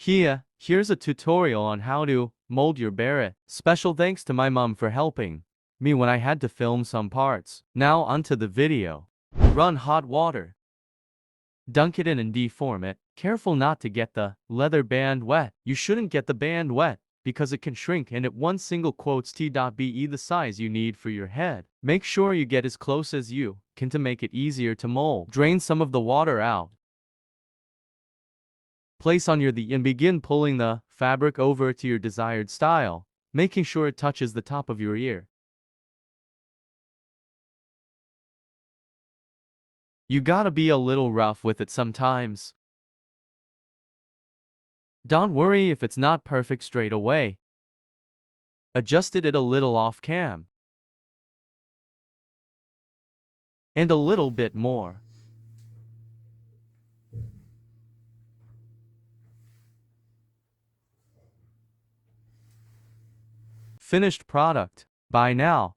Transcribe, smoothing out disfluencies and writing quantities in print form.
Here's a tutorial on how to mold your beret. Special thanks to my mom for helping me when I had to film some parts. Now onto the video. Run hot water. Dunk it in and deform it. Careful not to get the leather band wet. You shouldn't get the band wet because it can shrink and at one single quotes t.be the size you need for your head. Make sure you get as close as you can to make it easier to mold. Drain some of the water out. Place on your and begin pulling the fabric over to your desired style, making sure it touches the top of your ear. You gotta be a little rough with it sometimes. Don't worry if it's not perfect straight away. Adjusted it a little off cam. And a little bit more. Finished product. Bye now.